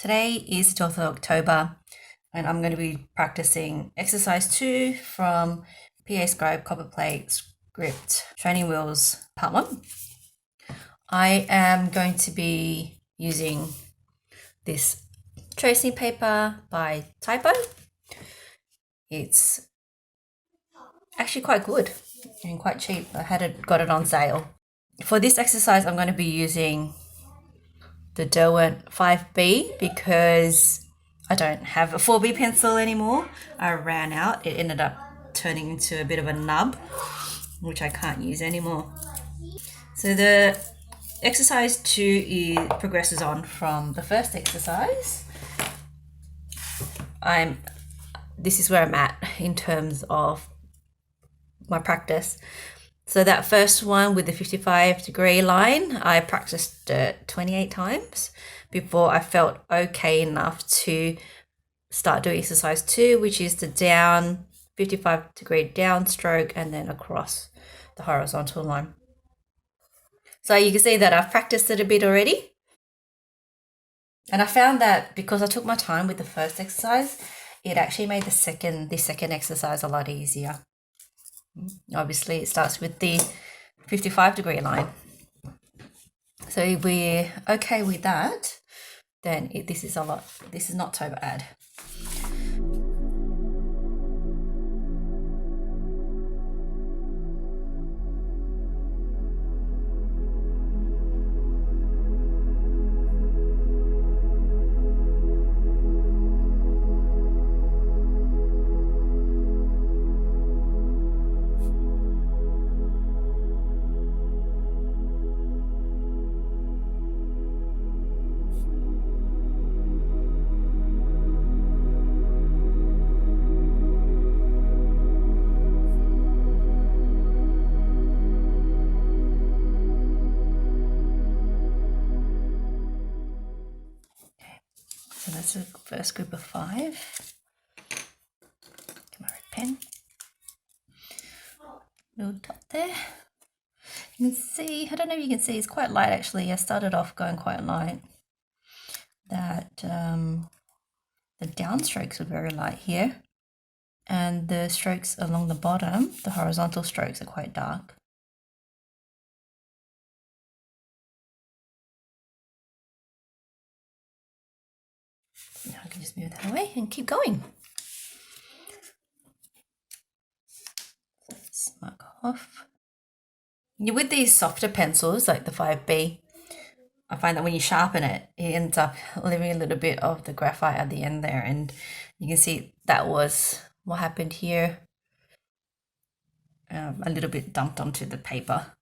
Today is the 12th of October and I'm going to be practicing exercise 2 from PAScribe Copperplate script training wheels part 1. I am going to be using this tracing paper by Typo. It's actually quite good and quite cheap. I got it on sale. For this exercise, I'm going to be using the Derwent 5B because I don't have a 4B pencil anymore. I ran out. It ended up turning into a bit of a nub, which I can't use anymore. So the exercise 2 progresses on from the first exercise. This is where I'm at in terms of my practice. So that first one with the 55-degree line, I practiced it 28 times before I felt okay enough to start doing exercise 2, which is the down 55-degree downstroke and then across the horizontal line. So you can see that I've practiced it a bit already. And I found that because I took my time with the first exercise, it actually made this second exercise a lot easier. Obviously, it starts with the 55-degree line. So if we're okay with that, then this is not so bad. So that's the first group of 5. Get my red pen. Little dot there. You can see, I don't know if you can see, it's quite light actually. I started off going quite light. That the downstrokes are very light here. And the strokes along the bottom, the horizontal strokes, are quite dark. Now I can just move that away and keep going. Let's mark off. With these softer pencils, like the 5B, I find that when you sharpen it, it ends up leaving a little bit of the graphite at the end there. And you can see that was what happened here. A little bit dumped onto the paper.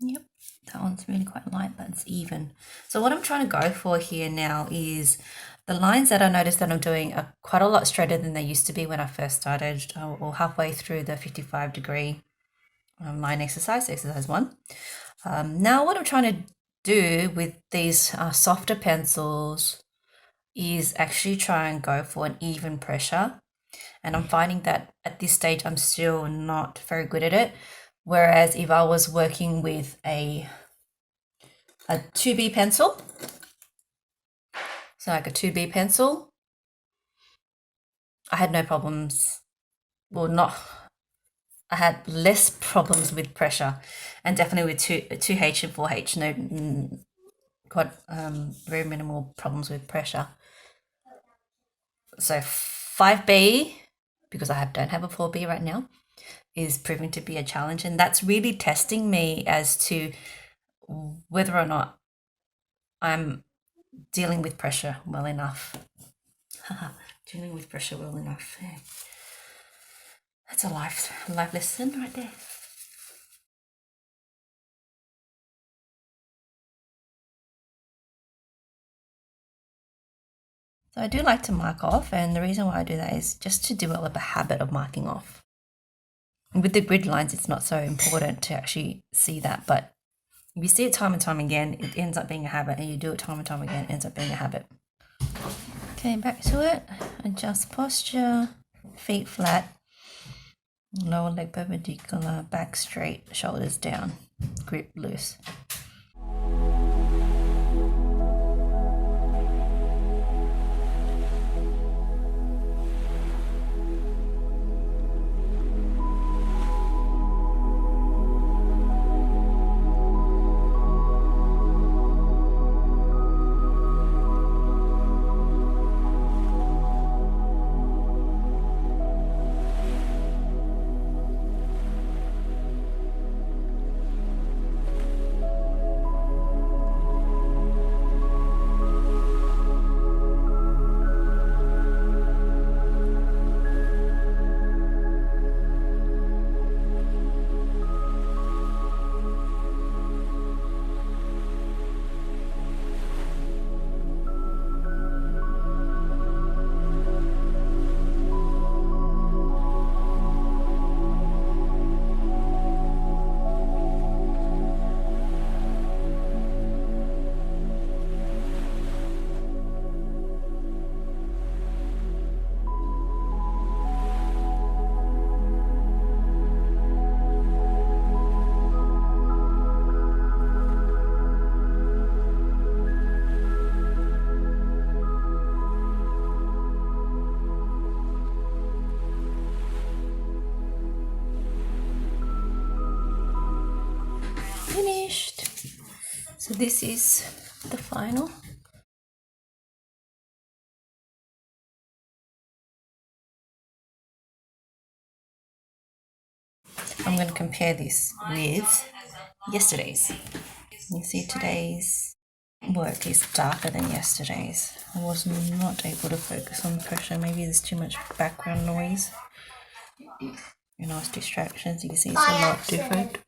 Yep, that one's really quite light, that's even. So what I'm trying to go for here now is the lines that I noticed that I'm doing are quite a lot straighter than they used to be when I first started, or halfway through the 55-degree line exercise 1. Now what I'm trying to do with these softer pencils is actually try and go for an even pressure. And I'm finding that at this stage, I'm still not very good at it. Whereas if I was working with a 2B pencil, so like a 2B pencil, I had no problems. Well, I had less problems with pressure, and definitely with 2H and 4H, got very minimal problems with pressure. So 5B, because I don't have a 4B right now, is proving to be a challenge, and that's really testing me as to whether or not I'm dealing with pressure well enough. Dealing with pressure well enough. Yeah. That's a life lesson right there. So I do like to mark off, and the reason why I do that is just to develop a habit of marking off. And with the grid lines, it's not so important to actually see that, but if you see it time and time again, it ends up being a habit, and you do it time and time again, it ends up being a habit. Okay, back to it. Adjust posture, feet flat, lower leg perpendicular, back straight, shoulders down, grip loose. Finished. So this is the final. I'm going to compare this with yesterday's. You see today's work is darker than yesterday's. I was not able to focus on pressure. Maybe there's too much background noise. Nice distractions. You can see it's a lot different.